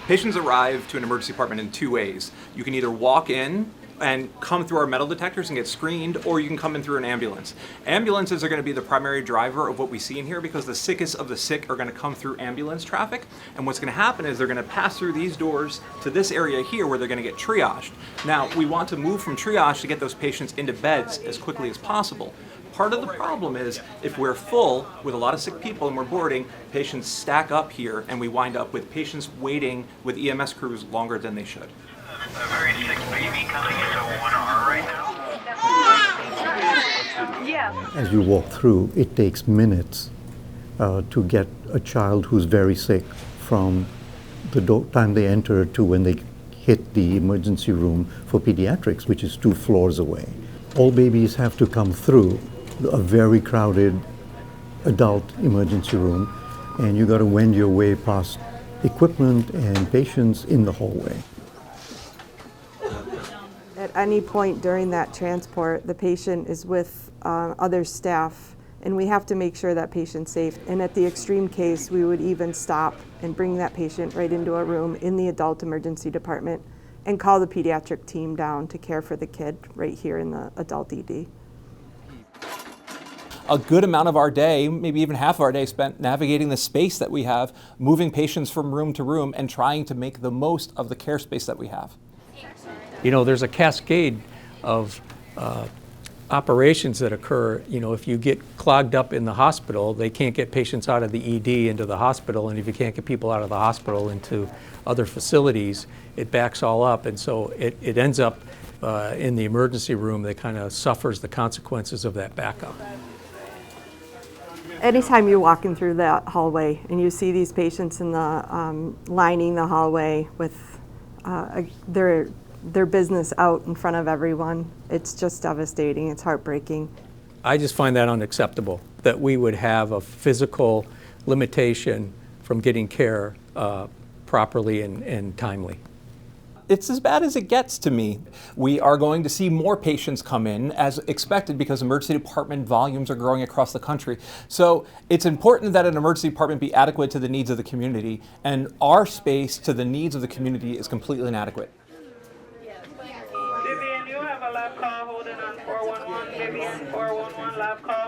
Patients arrive to an emergency department in two ways. You can either walk in and come through our metal detectors and get screened, or you can come in through an ambulance. Ambulances are going to be the primary driver of what we see in here because the sickest of the sick are going to come through ambulance traffic. And what's going to happen is they're going to pass through these doors to this area here where they're going to get triaged. Now, we want to move from triage to get those patients into beds as quickly as possible. Part of the problem is if we're full with a lot of sick people and we're boarding, patients stack up here and we wind up with patients waiting with EMS crews longer than they should. A very sick baby coming into 1R right now. Yeah. As you walk through, it takes minutes to get a child who's very sick from the time they enter to when they hit the emergency room for pediatrics, which is 2 floors away. All babies have to come through a very crowded adult emergency room, and you got to wend your way past equipment and patients in the hallway. At any point during that transport, the patient is with other staff, and we have to make sure that patient's safe. And at the extreme case, we would even stop and bring that patient right into a room in the adult emergency department and call the pediatric team down to care for the kid right here in the adult ED. A good amount of our day, maybe even half of our day, spent navigating the space that we have, moving patients from room to room, and trying to make the most of the care space that we have. You know, there's a cascade of operations that occur. You know, if you get clogged up in the hospital, they can't get patients out of the ED into the hospital, and if you can't get people out of the hospital into other facilities, it backs all up, and so it ends up in the emergency room that kind of suffers the consequences of that backup. Anytime you're walking through that hallway and you see these patients in the lining the hallway with their business out in front of everyone, it's just devastating. It's heartbreaking. I just find that unacceptable, that we would have a physical limitation from getting care properly and timely. It's as bad as it gets to me. We are going to see more patients come in as expected because emergency department volumes are growing across the country. So it's important that an emergency department be adequate to the needs of the community, and our space to the needs of the community is completely inadequate. Vivian, you have a lab call holding on 411. Vivian, 411 lab call.